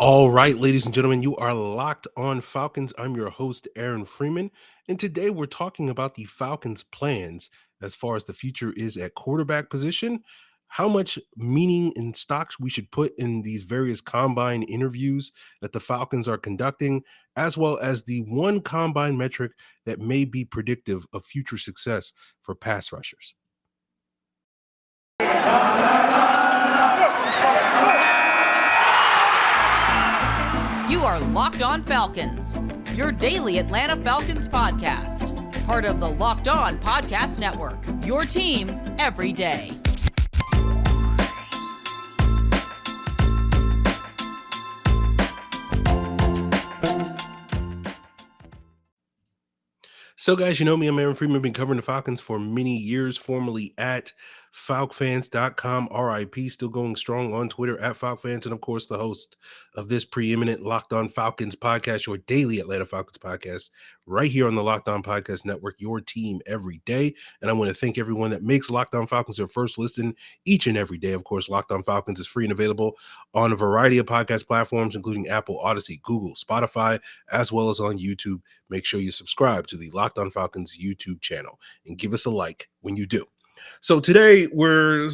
All right, ladies and gentlemen, you are locked on Falcons. I'm your host, Aaron Freeman. And today we're talking about the Falcons' plans as far as the future is at quarterback position, how much meaning and stocks we should put in these various combine interviews that the Falcons are conducting, as well as the one combine metric that may be predictive of future success for pass rushers. You are Locked On Falcons, your daily Atlanta Falcons podcast. Part of the Locked On Podcast Network, your team every day. So, guys, you know me, I'm Aaron Freeman. I've been covering the Falcons for many years, formerly at FalcFans.com, RIP, still going strong on Twitter at FalcFans, and of course, the host of this preeminent Locked On Falcons podcast, your daily Atlanta Falcons podcast, right here on the Locked On Podcast Network, your team every day. And I want to thank everyone that makes Locked On Falcons their first listen each and every day. Of course, Locked On Falcons is free and available on a variety of podcast platforms, including Apple, Odyssey, Google, Spotify, as well as on YouTube. Make sure you subscribe to the Locked On Falcons YouTube channel and give us a like when you do. So today we're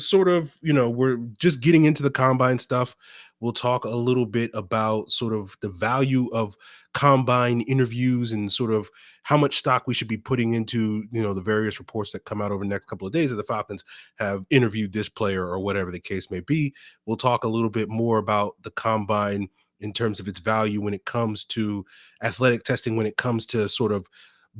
we're just getting into the combine stuff. We'll talk a little bit about sort of the value of combine interviews and sort of how much stock we should be putting into, the various reports that come out over the next couple of days that the Falcons have interviewed this player or whatever the case may be. We'll talk a little bit more about the combine in terms of its value when it comes to athletic testing, when it comes to sort of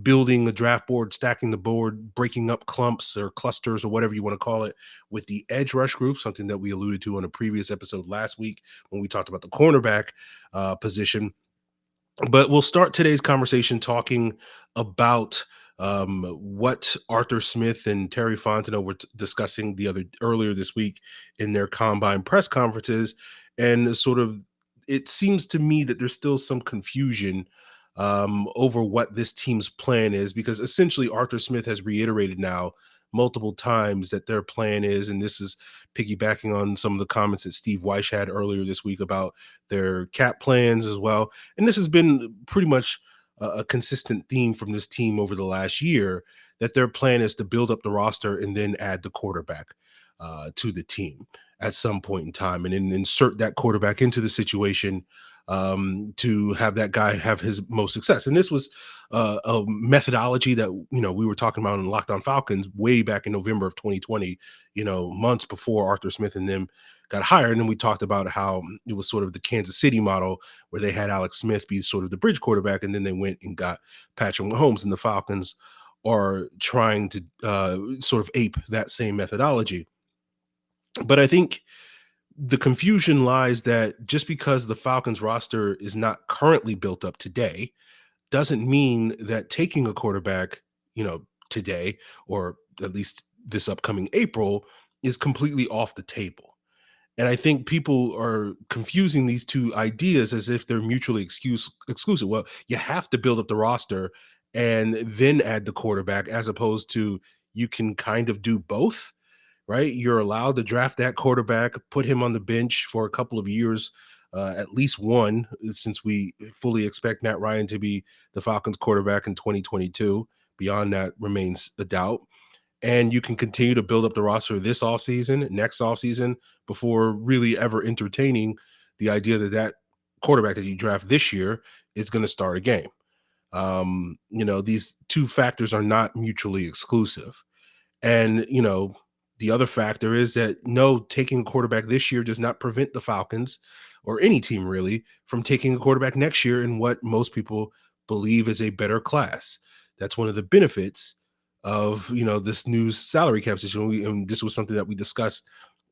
building the draft board, stacking the board, breaking up clumps or clusters or whatever you want to call it with the edge rush group, something that we alluded to on a previous episode last week when we talked about the cornerback position. But we'll start today's conversation talking about what Arthur Smith and Terry Fontenot were discussing earlier this week in their combine press conferences, and sort of it seems to me that there's still some confusion over what this team's plan is, because essentially Arthur Smith has reiterated now multiple times that their plan is, and this is piggybacking on some of the comments that Steve Weish had earlier this week about their cap plans as well. And this has been pretty much a consistent theme from this team over the last year, that their plan is to build up the roster and then add the quarterback to the team at some point in time, and then insert that quarterback into the situation to have that guy have his most success. And this was a methodology that, we were talking about in Locked On Falcons way back in November of 2020, months before Arthur Smith and them got hired. And then we talked about how it was sort of the Kansas City model where they had Alex Smith be sort of the bridge quarterback, and then they went and got Patrick Mahomes, and the Falcons are trying to sort of ape that same methodology. But I think the confusion lies that just because the Falcons roster is not currently built up today doesn't mean that taking a quarterback, today, or at least this upcoming April, is completely off the table. And I think people are confusing these two ideas as if they're mutually exclusive. Well, you have to build up the roster and then add the quarterback, as opposed to you can kind of do both, right? You're allowed to draft that quarterback, put him on the bench for a couple of years, at least one, since we fully expect Matt Ryan to be the Falcons quarterback in 2022. Beyond that remains a doubt. And you can continue to build up the roster this offseason, next offseason, before really ever entertaining the idea that that quarterback that you draft this year is going to start a game. These two factors are not mutually exclusive. And, the other factor is that no, taking a quarterback this year does not prevent the Falcons, or any team really, from taking a quarterback next year in what most people believe is a better class. That's one of the benefits of, this new salary cap situation. And this was something that we discussed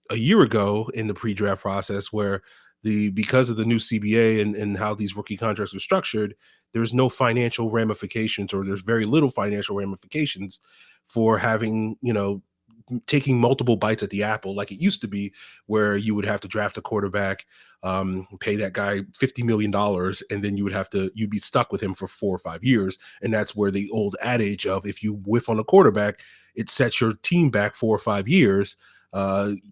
a year ago in the pre-draft process, where because of the new CBA and how these rookie contracts are structured, there's no financial ramifications, or there's very little financial ramifications for having, taking multiple bites at the apple like it used to be, where you would have to draft a quarterback, pay that guy $50 million, and then you'd be stuck with him for 4 or 5 years. And that's where the old adage of, if you whiff on a quarterback, it sets your team back 4 or 5 years,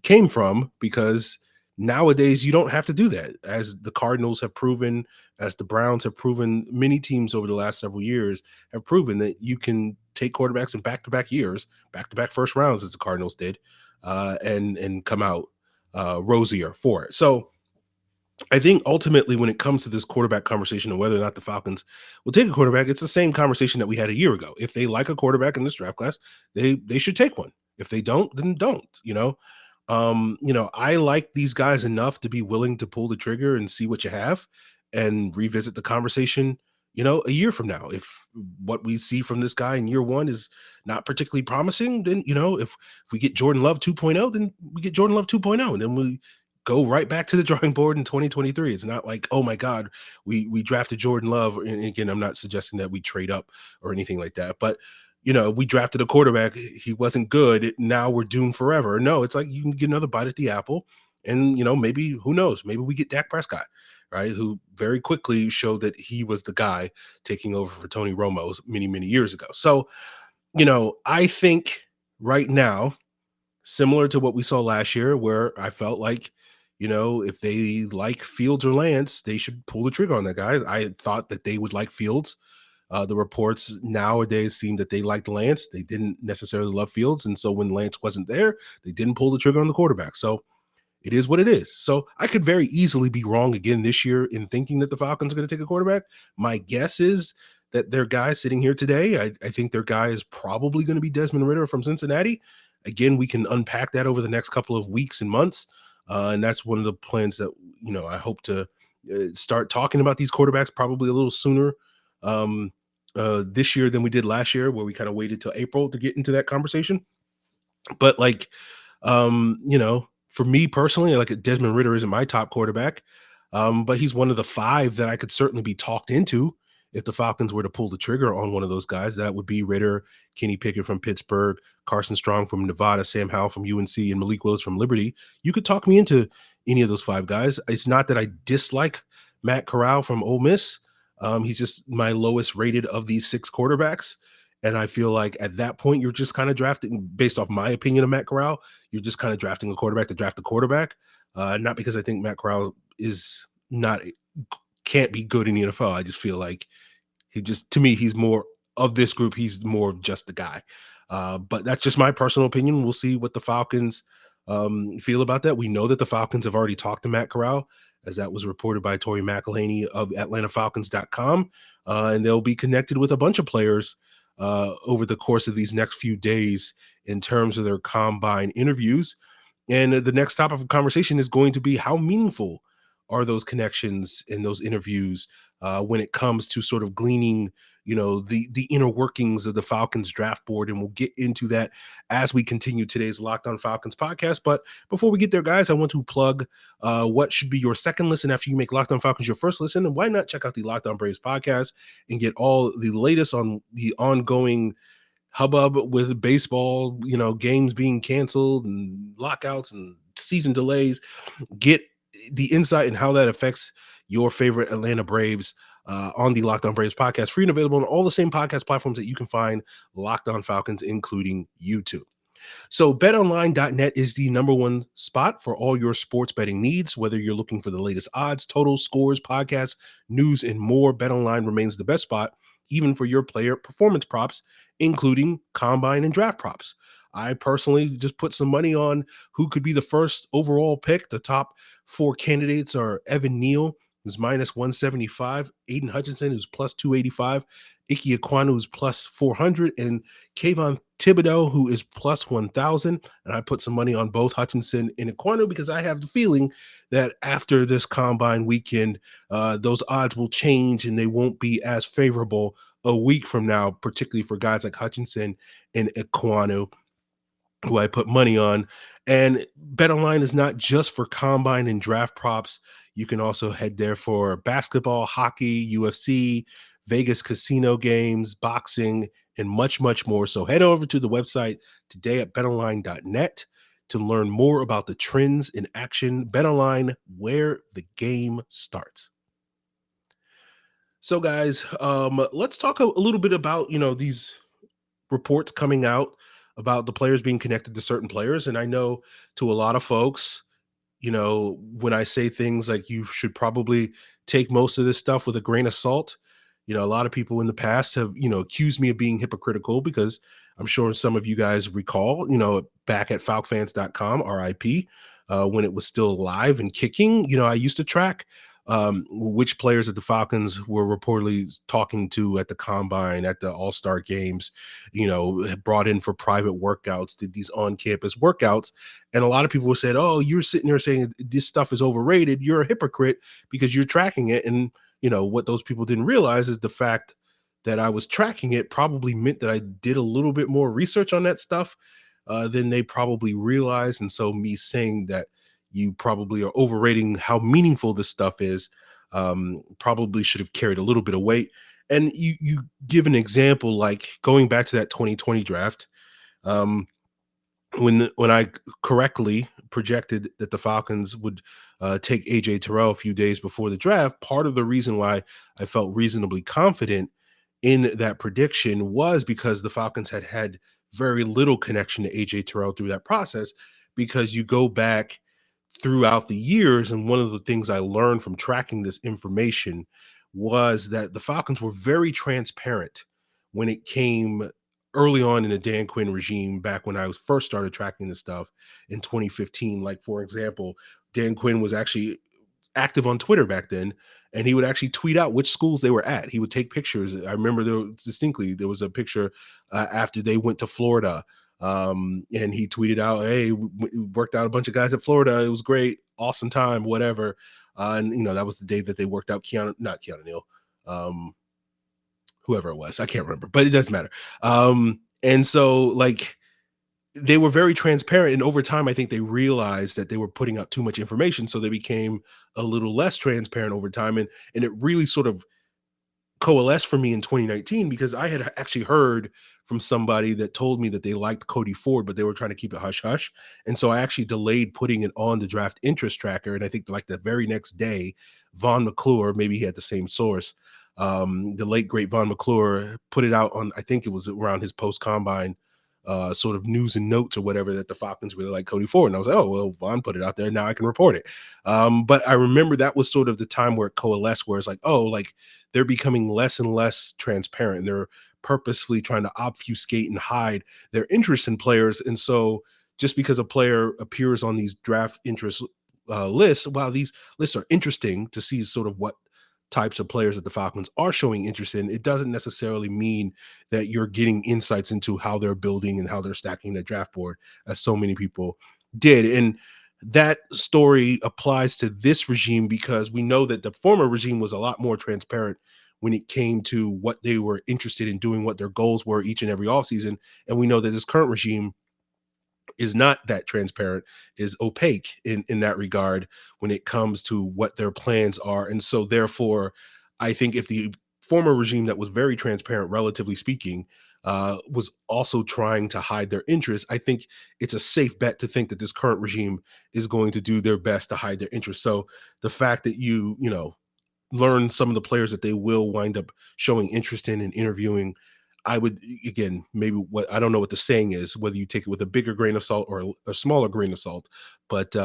came from, because Nowadays, you don't have to do that, as the Cardinals have proven, as the Browns have proven, many teams over the last several years have proven that you can take quarterbacks in back-to-back years, back-to-back first rounds, as the Cardinals did, and come out rosier for it. So I think ultimately, when it comes to this quarterback conversation and whether or not the Falcons will take a quarterback, it's the same conversation that we had a year ago. If they like a quarterback in this draft class, they should take one. If they don't, then don't. I like these guys enough to be willing to pull the trigger and see what you have and revisit the conversation, a year from now. If what we see from this guy in year one is not particularly promising, then, if we get Jordan Love 2.0, then we get Jordan Love 2.0, and then we go right back to the drawing board in 2023. It's not like, oh my God, we drafted Jordan Love. And again, I'm not suggesting that we trade up or anything like that, but we drafted a quarterback. He wasn't good. Now we're doomed forever. No, it's like you can get another bite at the apple. And, maybe, who knows? Maybe we get Dak Prescott, right? Who very quickly showed that he was the guy taking over for Tony Romo many, many years ago. So, I think right now, similar to what we saw last year, where I felt like, if they like Fields or Lance, they should pull the trigger on that guy. I thought that they would like Fields. The reports nowadays seem that they liked Lance. They didn't necessarily love Fields. And so when Lance wasn't there, they didn't pull the trigger on the quarterback. So it is what it is. So I could very easily be wrong again this year in thinking that the Falcons are going to take a quarterback. My guess is that their guy sitting here today, I think their guy is probably going to be Desmond Ridder from Cincinnati. Again, we can unpack that over the next couple of weeks and months. And that's one of the plans that, I hope to start talking about these quarterbacks probably a little sooner this year than we did last year, where we kind of waited till April to get into that conversation. But for me personally, like Desmond Ridder isn't my top quarterback, but he's one of the five that I could certainly be talked into if the Falcons were to pull the trigger on one of those guys. That would be Ridder, Kenny Pickett from Pittsburgh, Carson Strong from Nevada, Sam Howell from UNC, and Malik Willis from Liberty. You could talk me into any of those five guys. It's not that I dislike Matt Corral from Ole Miss. He's just my lowest rated of these six quarterbacks. And I feel like at that point, you're just kind of drafting, based off my opinion of Matt Corral, you're just kind of drafting a quarterback to draft a quarterback. Not because I think Matt Corral can't be good in the NFL. I just feel like to me, he's more of this group. He's more of just the guy. But that's just my personal opinion. We'll see what the Falcons feel about that. We know that the Falcons have already talked to Matt Corral, as that was reported by Tori McElhaney of AtlantaFalcons.com. And they'll be connected with a bunch of players over the course of these next few days in terms of their combine interviews. And the next topic of conversation is going to be how meaningful are those connections in those interviews when it comes to sort of gleaning, the inner workings of the Falcons draft board. And we'll get into that as we continue today's Locked On Falcons podcast. But before we get there, guys, I want to plug what should be your second listen after you make Locked On Falcons your first listen. And why not check out the Locked On Braves podcast and get all the latest on the ongoing hubbub with baseball, games being canceled and lockouts and season delays. Get the insight and how that affects your favorite Atlanta Braves on the Locked On Braves podcast, free and available on all the same podcast platforms that you can find Locked On Falcons, including YouTube. So betonline.net is the number one spot for all your sports betting needs. Whether you're looking for the latest odds, totals, scores, podcasts, news, and more, BetOnline remains the best spot, even for your player performance props, including combine and draft props. I personally just put some money on who could be the first overall pick. The top four candidates are Evan Neal, who's minus 175, Aiden Hutchinson, who's plus 285, Ike Ekwonu, who's plus 400, and Kayvon Thibodeau, who is plus 1,000. And I put some money on both Hutchinson and Ekwonu because I have the feeling that after this combine weekend, those odds will change and they won't be as favorable a week from now, particularly for guys like Hutchinson and Ekwonu, who I put money on. And BetOnline is not just for combine and draft props. You can also head there for basketball, hockey, UFC, Vegas casino games, boxing, and much, much more. So head over to the website today at betonline.net to learn more about the trends in action. BetOnline, where the game starts. So guys, let's talk a little bit about, these reports coming out about the players being connected to certain players. And I know to a lot of folks, when I say things like you should probably take most of this stuff with a grain of salt. A lot of people in the past have, accused me of being hypocritical because I'm sure some of you guys recall, back at falcfans.com, RIP, when it was still live and kicking, I used to track which players at the Falcons were reportedly talking to at the combine, at the All-Star games, brought in for private workouts, did these on-campus workouts. And a lot of people said, oh, you're sitting there saying this stuff is overrated. You're a hypocrite because you're tracking it. And, what those people didn't realize is the fact that I was tracking it probably meant that I did a little bit more research on that stuff than they probably realized. And so me saying that you probably are overrating how meaningful this stuff is probably should have carried a little bit of weight. And you give an example like going back to that 2020 draft. Um, when I correctly projected that the Falcons would take AJ Terrell a few days before the draft, part of the reason why I felt reasonably confident in that prediction was because the Falcons had had very little connection to AJ Terrell through that process. Because you go back throughout the years, and one of the things I learned from tracking this information was that the Falcons were very transparent when it came early on in the Dan Quinn regime, back when I was first started tracking this stuff in 2015. Like, for example, Dan Quinn was actually active on Twitter back then, and he would actually tweet out which schools they were at. He would take pictures. I remember distinctly there was a picture after they went to Florida, and he tweeted out, "Hey, we worked out a bunch of guys at Florida. It was great, awesome time, whatever." And that was the day that they worked out not Keanu Neal, um, whoever it was. I can't remember, but it doesn't matter. And so like they were very transparent, and over time I think they realized that they were putting out too much information, so they became a little less transparent over time, and it really sort of coalesced for me in 2019 because I had actually heard from somebody that told me that they liked Cody Ford, but they were trying to keep it hush hush. And so I actually delayed putting it on the draft interest tracker. And I think like the very next day, Vaughn McClure, maybe he had the same source. The late great Vaughn McClure put it out on, I think it was around his post combine sort of news and notes or whatever, that the Falcons really like Cody Ford. And I was like, oh, well, Vaughn put it out there. Now I can report it. But I remember that was sort of the time where it coalesced, where it's like, oh, like they're becoming less and less transparent. They're purposefully trying to obfuscate and hide their interest in players. And so just because a player appears on these draft interest lists, while these lists are interesting to see sort of what types of players that the Falcons are showing interest in, it doesn't necessarily mean that you're getting insights into how they're building and how they're stacking their draft board, as so many people did. And that story applies to this regime because we know that the former regime was a lot more transparent when it came to what they were interested in doing, what their goals were each and every offseason. And we know that this current regime is not that transparent, is opaque in that regard when it comes to what their plans are. And so therefore, I think if the former regime that was very transparent, relatively speaking, was also trying to hide their interests, I think it's a safe bet to think that this current regime is going to do their best to hide their interests. So the fact that learn some of the players that they will wind up showing interest in and interviewing, I would, again, maybe, what I don't know what the saying is, whether you take it with a bigger grain of salt or a smaller grain of salt, but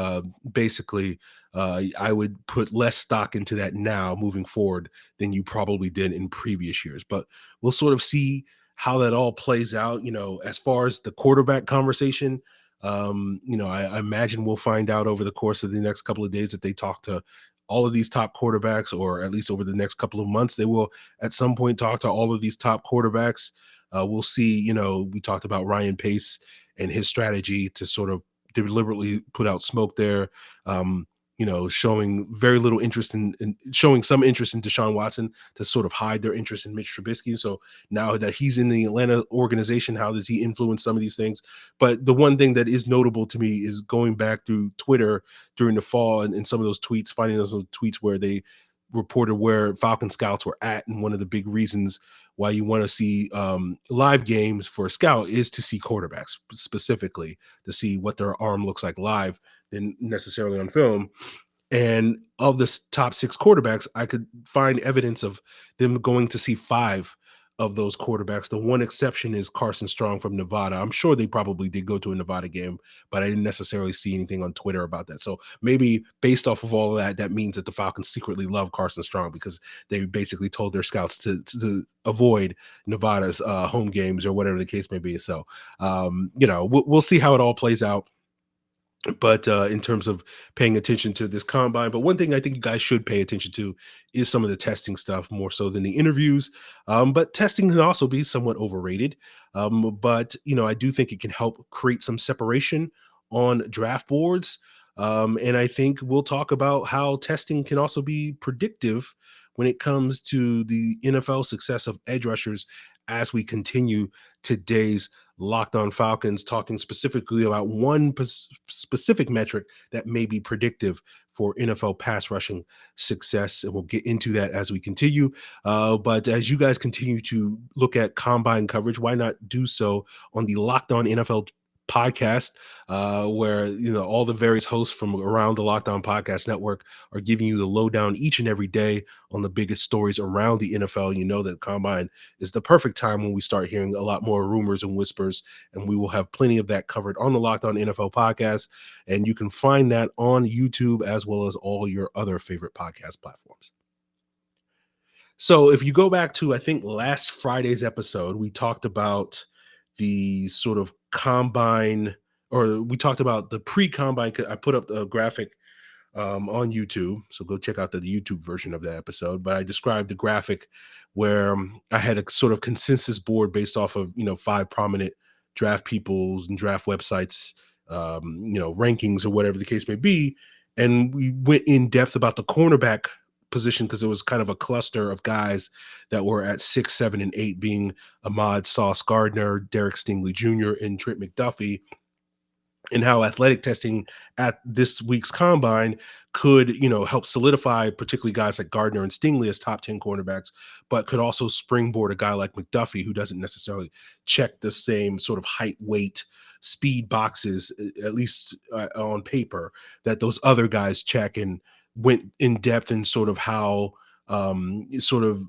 basically, I would put less stock into that now moving forward than you probably did in previous years. But we'll sort of see how that all plays out. As far as the quarterback conversation, I imagine we'll find out over the course of the next couple of days that they talk to all of these top quarterbacks, or at least over the next couple of months, they will at some point talk to all of these top quarterbacks. We'll see, we talked about Ryan Pace and his strategy to sort of deliberately put out smoke there. Showing very little interest in showing some interest in Deshaun Watson to sort of hide their interest in Mitch Trubisky. So now that he's in the Atlanta organization, how does he influence some of these things? But the one thing that is notable to me is going back through Twitter during the fall and some of those tweets, finding those tweets where they reported where Falcon scouts were at. And one of the big reasons why you want to see live games for a scout is to see quarterbacks, specifically to see what their arm looks like live than necessarily on film. And of the top 6 quarterbacks, I could find evidence of them going to see 5 of those quarterbacks. The one exception is Carson Strong from Nevada. I'm sure they probably did go to a Nevada game, but I didn't necessarily see anything on Twitter about that. So maybe based off of all of that, that means that the Falcons secretly love Carson Strong because they basically told their scouts to avoid Nevada's home games or whatever the case may be. So, we'll see how it all plays out. But in terms of paying attention to this combine, but one thing I think you guys should pay attention to is some of the testing stuff more so than the interviews. But testing can also be somewhat overrated. But I do think it can help create some separation on draft boards. And I think we'll talk about how testing can also be predictive when it comes to the NFL success of edge rushers as we continue today's Locked On Falcons, talking specifically about one specific metric that may be predictive for NFL pass rushing success. And we'll get into that as we continue. But as you guys continue to look at combine coverage, why not do so on the Locked On NFL podcast, where all the various hosts from around the Locked On Podcast Network are giving you the lowdown each and every day on the biggest stories around the NFL. You know that combine is the perfect time when we start hearing a lot more rumors and whispers, and we will have plenty of that covered on the Locked On NFL podcast. And you can find that on YouTube as well as all your other favorite podcast platforms. So if you go back to, I think, last Friday's episode, we talked about the sort of combine, or we talked about the pre-combine. I put up a graphic on YouTube, so go check out the YouTube version of that episode. But I described the graphic where I had a sort of consensus board based off of 5 prominent draft peoples and draft websites, rankings or whatever the case may be, and we went in depth about the cornerback position because it was kind of a cluster of guys that were at 6, 7, and 8, being Ahmad Sauce Gardner, Derek Stingley Jr., and Trent McDuffie, and how athletic testing at this week's combine could, help solidify particularly guys like Gardner and Stingley as top 10 cornerbacks, but could also springboard a guy like McDuffie, who doesn't necessarily check the same sort of height, weight, speed boxes, at least on paper, that those other guys check, and went in depth in sort of how sort of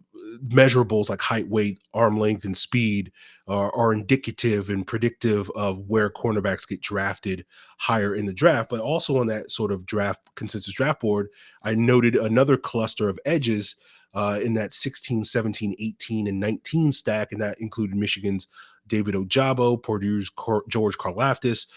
measurables like height, weight, arm length, and speed are indicative and predictive of where cornerbacks get drafted higher in the draft. But also on that sort of draft consensus draft board, I noted another cluster of edges in that 16, 17, 18, and 19 stack, and that included Michigan's David Ojabo, Purdue's George Karlaftis,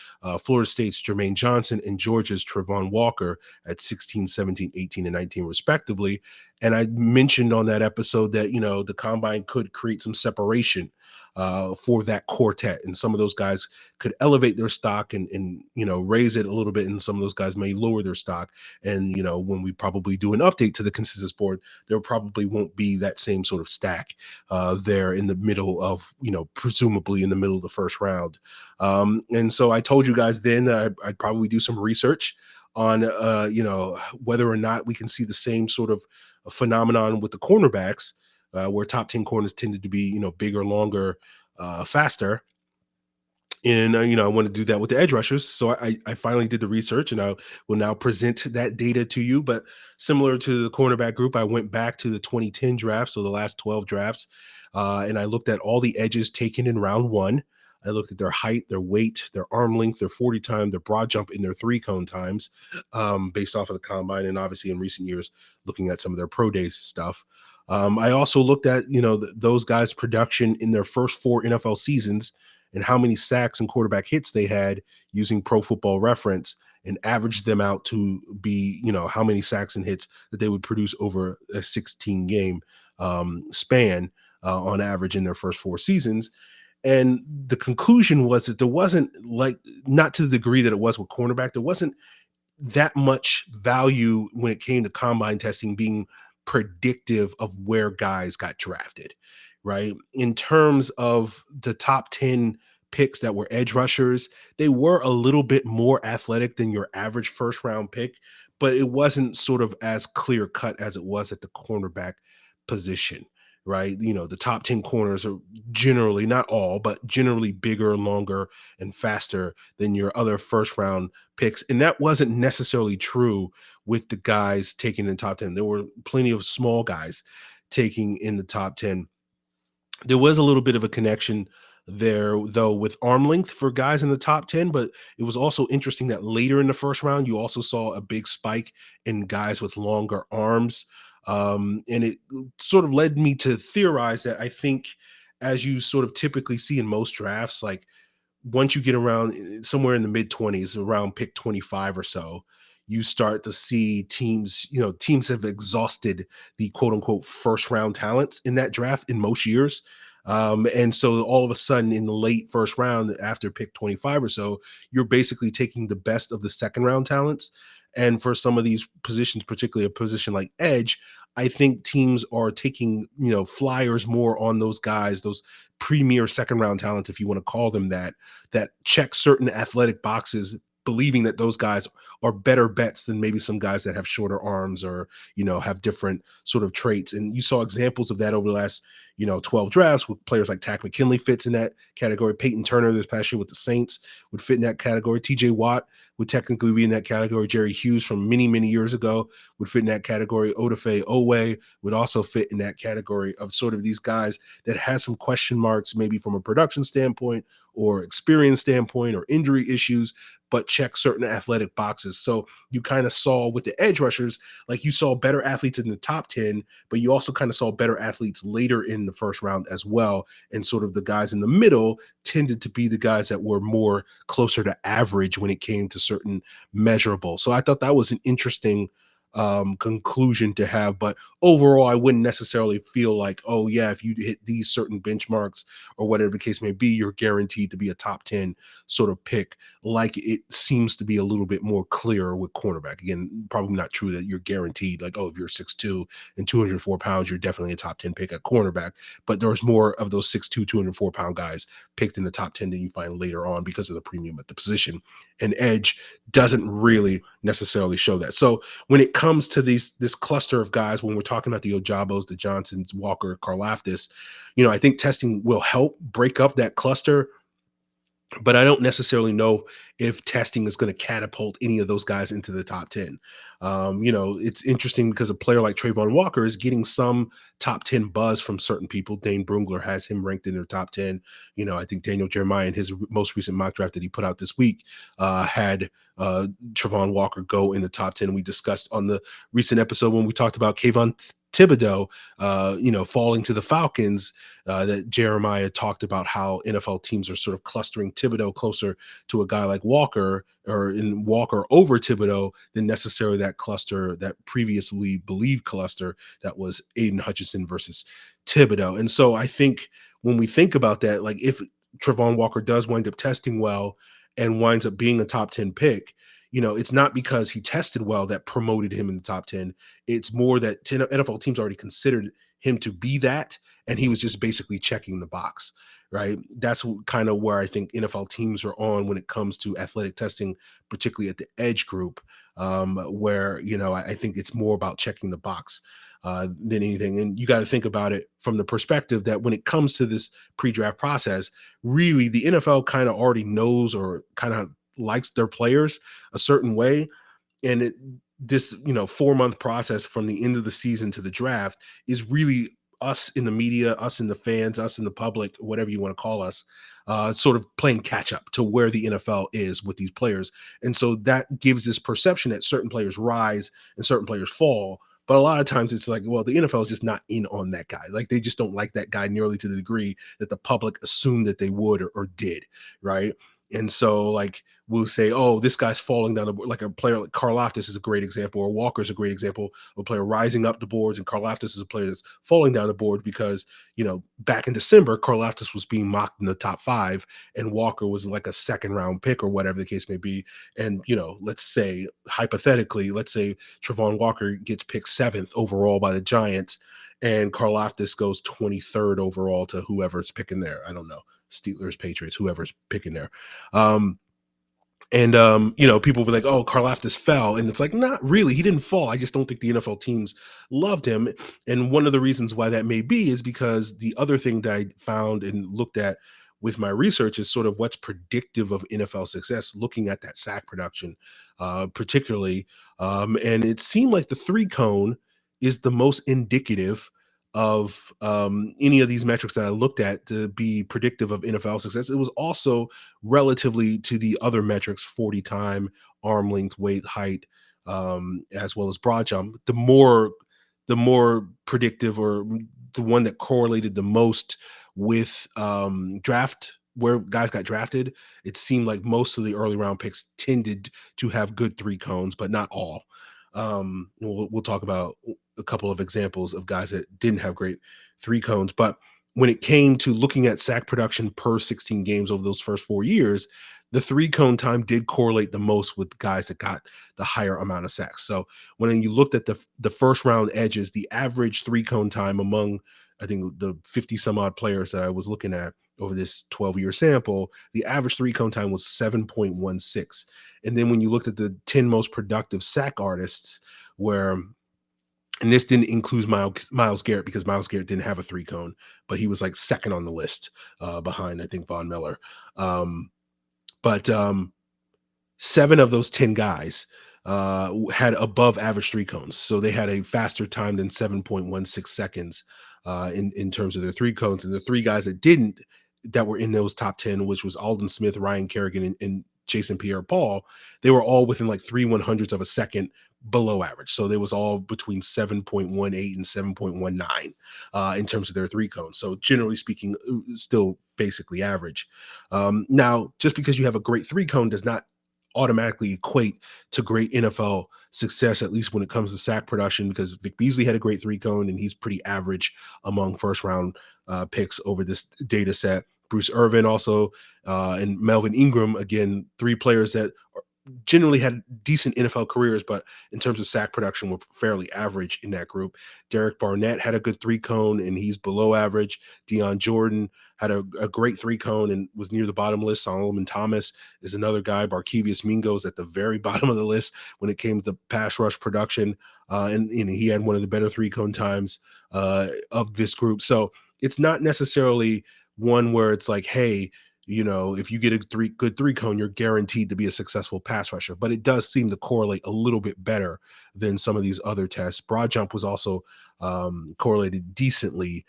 Florida State's Jermaine Johnson, and Georgia's Trevon Walker at 16, 17, 18, and 19, respectively. And I mentioned on that episode that, the combine could create some separation for that quartet. And some of those guys could elevate their stock and raise it a little bit. And some of those guys may lower their stock. And, when we probably do an update to the consensus board, there probably won't be that same sort of stack there in the middle of, presumably in the middle of the first round. And so I told you guys then that I'd probably do some research on, whether or not we can see the same sort of phenomenon with the cornerbacks, where top 10 corners tended to be, bigger, longer, faster. And, I want to do that with the edge rushers. So I finally did the research, and I will now present that data to you. But similar to the cornerback group, I went back to the 2010 draft, so the last 12 drafts, and I looked at all the edges taken in round 1. I looked at their height, their weight, their arm length, their 40 time, their broad jump, and their 3-cone times, based off of the combine, and obviously in recent years, looking at some of their pro days stuff. I also looked at, those guys' production in their first 4 NFL seasons and how many sacks and quarterback hits they had using Pro Football Reference, and averaged them out to be, how many sacks and hits that they would produce over a 16-game span on average in their first 4 seasons. And the conclusion was that there wasn't, not to the degree that it was with cornerback, there wasn't that much value when it came to combine testing being predictive of where guys got drafted, right? In terms of the top 10 picks that were edge rushers, they were a little bit more athletic than your average first round pick, but it wasn't sort of as clear cut as it was at the cornerback position, right? The top 10 corners are generally, not all, but generally bigger, longer, and faster than your other first round picks. And that wasn't necessarily true with the guys taking in the top 10. There were plenty of small guys taking in the top 10 There was a little bit of a connection there, though, with arm length for guys in the top 10, but it was also interesting that later in the first round, you also saw a big spike in guys with longer arms. And it sort of led me to theorize that I think, as you sort of typically see in most drafts, like once you get around somewhere in the mid 20s, around pick 25 or so, you start to see teams, teams have exhausted the quote unquote first round talents in that draft in most years. And so all of a sudden in the late first round, after pick 25 or so, you're basically taking the best of the second round talents. And for some of these positions, particularly a position like edge, I think teams are taking, flyers more on those guys, those premier second round talents, if you want to call them that, that check certain athletic boxes, believing that those guys are better bets than maybe some guys that have shorter arms or, have different sort of traits. And you saw examples of that over the last, 12 drafts with players like Tack McKinley fits in that category. Peyton Turner this past year with the Saints would fit in that category. TJ Watt would technically be in that category. Jerry Hughes from many, many years ago would fit in that category. Odafe Owe would also fit in that category of sort of these guys that has some question marks, maybe from a production standpoint or experience standpoint or injury issues, but check certain athletic boxes. So you kind of saw with the edge rushers, like you saw better athletes in the top 10, but you also kind of saw better athletes later in the first round as well. And sort of the guys in the middle tended to be the guys that were more closer to average when it came to certain measurables. So I thought that was an interesting conclusion to have. But overall, I wouldn't necessarily feel like, oh, yeah, if you hit these certain benchmarks or whatever the case may be, you're guaranteed to be a top 10 sort of pick, like it seems to be a little bit more clear with cornerback. Again, probably not true that you're guaranteed, like, oh, if you're 6'2" and 204 pounds, you're definitely a top 10 pick at cornerback. But there's more of those 6'2", 204-pound guys picked in the top 10 than you find later on because of the premium at the position. And edge doesn't really necessarily show that. So when it comes to this cluster of guys, when we're talking about the Ojabos, the Johnsons, Walker, Karlaftis, I think testing will help break up that cluster, but I don't necessarily know if testing is going to catapult any of those guys into the top 10. It's interesting because a player like Trayvon Walker is getting some top 10 buzz from certain people. Dane Brungler has him ranked in their top 10. I think Daniel Jeremiah in his most recent mock draft that he put out this week had Trayvon Walker go in the top 10. We discussed on the recent episode when we talked about Kayvon Thibodeau, falling to the Falcons, that Jeremiah talked about how NFL teams are sort of clustering Thibodeau closer to a guy like Walker, or in Walker over Thibodeau, than necessarily that cluster, that previously believed cluster that was Aiden Hutchinson versus Thibodeau. And so I think when we think about that, like if Trayvon Walker does wind up testing well and winds up being a top 10 pick, it's not because he tested well that promoted him in the top 10. It's more that NFL teams already considered him to be that, and he was just basically checking the box, right? That's kind of where I think NFL teams are on when it comes to athletic testing, particularly at the edge group, where, I think it's more about checking the box than anything. And you got to think about it from the perspective that when it comes to this pre-draft process, really the NFL kind of already knows or kind of likes their players a certain way. And this 4-month process from the end of the season to the draft is really us in the media, us in the fans, us in the public, whatever you want to call us, sort of playing catch up to where the NFL is with these players. And so that gives this perception that certain players rise and certain players fall. But a lot of times it's like, well, the NFL is just not in on that guy. Like they just don't like that guy nearly to the degree that the public assumed that they would or did, right? And so, like, we'll say, oh, this guy's falling down the board. Like a player like Karlaftis is a great example, or Walker is a great example of a player rising up the boards, and Karlaftis is a player that's falling down the board because, back in December, Karlaftis was being mocked in the top 5, and Walker was like a second-round pick or whatever the case may be. And, let's say, hypothetically, Trayvon Walker gets picked 7th overall by the Giants, and Karlaftis goes 23rd overall to whoever's picking there. I don't know. Steelers, Patriots, whoever's picking there. People were like, oh, Karlaftis fell. And it's like, not really. He didn't fall. I just don't think the NFL teams loved him. And one of the reasons why that may be is because the other thing that I found and looked at with my research is sort of what's predictive of NFL success, looking at that sack production, particularly. And it seemed like the 3 cone is the most indicative of any of these metrics that I looked at to be predictive of NFL success. It was also relatively to the other metrics: 40 time, arm length, weight, height, as well as broad jump. The more predictive, or the one that correlated the most with draft, where guys got drafted, it seemed like most of the early round picks tended to have good three cones, but not all. We'll talk about a couple of examples of guys that didn't have great three cones, but when it came to looking at sack production per 16 games over those first 4 years, the three cone time did correlate the most with guys that got the higher amount of sacks. So when you looked at the first round edges, the average three cone time among, I think, the 50 some odd players that I was looking at over this 12-year sample, the average three cone time was 7.16. And then when you looked at the 10 most productive sack artists, where, and this didn't include Myles Garrett, because Myles Garrett didn't have a three cone, but he was like second on the list, behind, I think, Von Miller. But 7 of those 10 guys had above average three cones. So they had a faster time than 7.16 seconds in terms of their three cones. And the 3 guys that didn't, that were in those top 10, which was Alden Smith, Ryan Kerrigan, and Jason Pierre-Paul, they were all within like 3/100ths of a second below average. So they was all between 7.18 and 7.19 in terms of their three cones. So generally speaking, still basically average. Now, just because you have a great three cone does not automatically equate to great NFL success, at least when it comes to sack production, because Vic Beasley had a great three cone and he's pretty average among first round picks over this data set. Bruce Irvin also, and Melvin Ingram, again, 3 players that generally had decent NFL careers, but in terms of sack production were fairly average in that group. Derek Barnett had a good three cone and he's below average. Deion Jordan had a great three cone and was near the bottom list. Solomon Thomas is another guy. Barkevius Mingo's at the very bottom of the list when it came to pass rush production. And he had one of the better three cone times of this group. So it's not necessarily one where it's like, hey, if you get a good three cone, you're guaranteed to be a successful pass rusher. But it does seem to correlate a little bit better than some of these other tests. Broad jump was also correlated decently.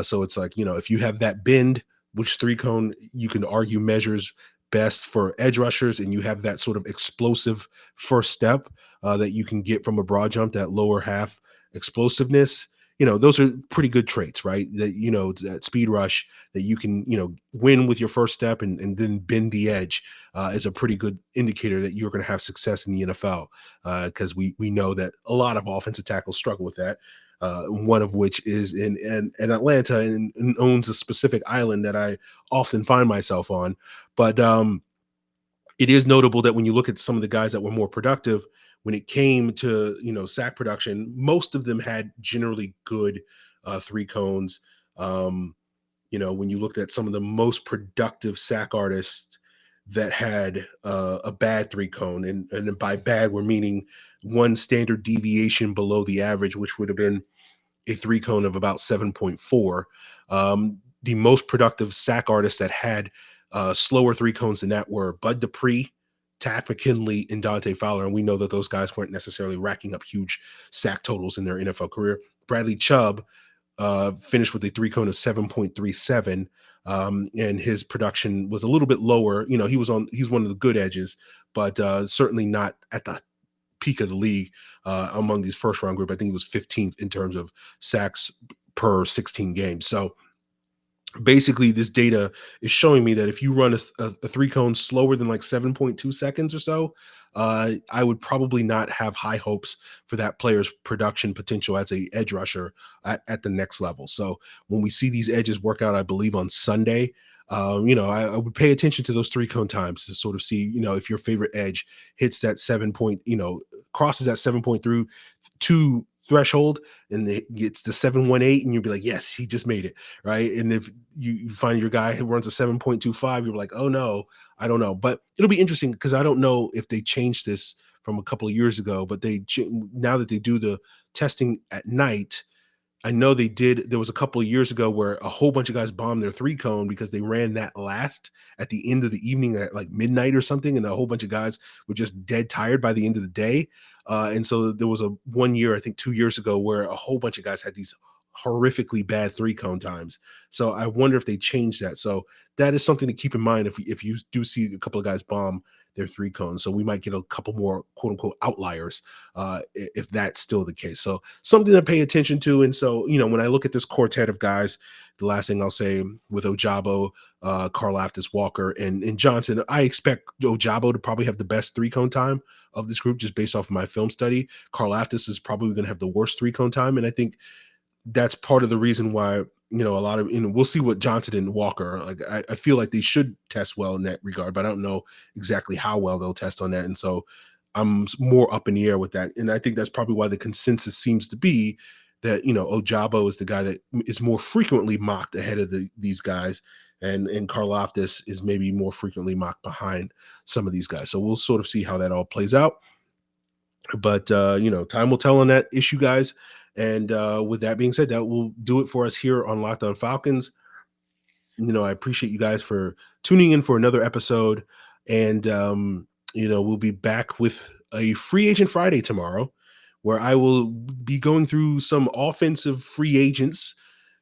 So it's like, if you have that bend, which three cone you can argue measures best for edge rushers, and you have that sort of explosive first step that you can get from a broad jump, that lower half explosiveness, those are pretty good traits, right? That, that speed rush that you can, win with your first step and then bend the edge is a pretty good indicator that you're going to have success in the NFL, because we know that a lot of offensive tackles struggle with that. One of which is in Atlanta, and owns a specific island that I often find myself on. But it is notable that when you look at some of the guys that were more productive, when it came to sack production, most of them had generally good three cones. When you looked at some of the most productive sack artists that had a bad three cone, and by bad we're meaning one standard deviation below the average, which would have been a three cone of about 7.4. The most productive sack artists that had slower three cones than that were Bud Dupree, Takk McKinley, and Dante Fowler. And we know that those guys weren't necessarily racking up huge sack totals in their NFL career. Bradley Chubb finished with a three cone of 7.37. And his production was a little bit lower. He's one of the good edges, but certainly not at the peak of the league among these first round group. I think he was 15th in terms of sacks per 16 games. So basically this data is showing me that if you run a three cone slower than like 7.2 seconds or so, I would probably not have high hopes for that player's production potential as a edge rusher at the next level. So when we see these edges work out, I believe on Sunday, I would pay attention to those three cone times to sort of see, if your favorite edge hits that crosses that 7.2 threshold and it gets the 7.18, and you'll be like, yes, he just made it, right? And if you find your guy who runs a 7.25, you're like, oh no, I don't know. But it'll be interesting because I don't know if they changed this from a couple of years ago, but now that they do the testing at night, I know they did. There was a couple of years ago where a whole bunch of guys bombed their three cone because they ran that last at the end of the evening at like midnight or something. And a whole bunch of guys were just dead tired by the end of the day. And so there was a 1 year, I think 2 years ago, where a whole bunch of guys had these horrifically bad 3-cone times. So I wonder if they change that. So that is something to keep in mind if you do see a couple of guys bomb their 3-cones. So we might get a couple more quote unquote outliers if that's still the case. So something to pay attention to. And so, when I look at this quartet of guys, the last thing I'll say with Ojabo, Karlaftis, Walker, and Johnson, I expect Ojabo to probably have the best 3-cone time of this group just based off of my film study. Karlaftis is probably going to have the worst 3-cone time. And I think that's part of the reason why, a lot of, we'll see what Johnson and Walker, like, I feel like they should test well in that regard, but I don't know exactly how well they'll test on that. And so I'm more up in the air with that. And I think that's probably why the consensus seems to be that, Ojabo is the guy that is more frequently mocked ahead of these guys. And Karlaftis is maybe more frequently mocked behind some of these guys. So we'll sort of see how that all plays out. But time will tell on that issue, guys. And with that being said, that will do it for us here on Locked On Falcons. I appreciate you guys for tuning in for another episode. And we'll be back with a Free Agent Friday tomorrow, where I will be going through some offensive free agents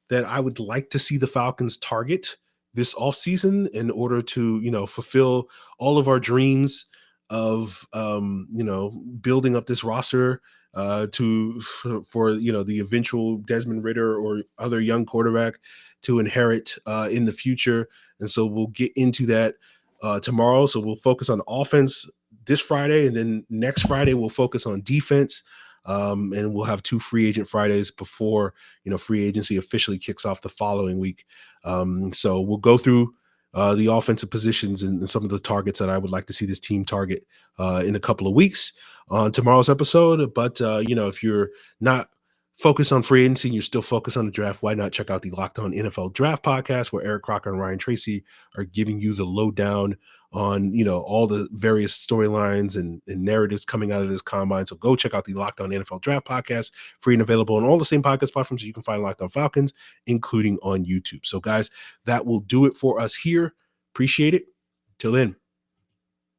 that I would like to see the Falcons target this offseason in order to, fulfill all of our dreams of, building up this roster for the eventual Desmond Ridder or other young quarterback to inherit in the future. And so we'll get into that tomorrow. So we'll focus on offense this Friday, and then next Friday we'll focus on defense. And we'll have 2 free agent Fridays before, free agency officially kicks off the following week. So we'll go through the offensive positions and some of the targets that I would like to see this team target in a couple of weeks on tomorrow's episode. But, if you're not focused on free agency and you're still focused on the draft, why not check out the Locked On NFL Draft podcast, where Eric Crocker and Ryan Tracy are giving you the lowdown on, all the various storylines and narratives coming out of this combine. So go check out the Locked On NFL Draft podcast, free and available on all the same podcast platforms you can find Locked On Falcons, including on YouTube. So guys, that will do it for us here. Appreciate it. Till then.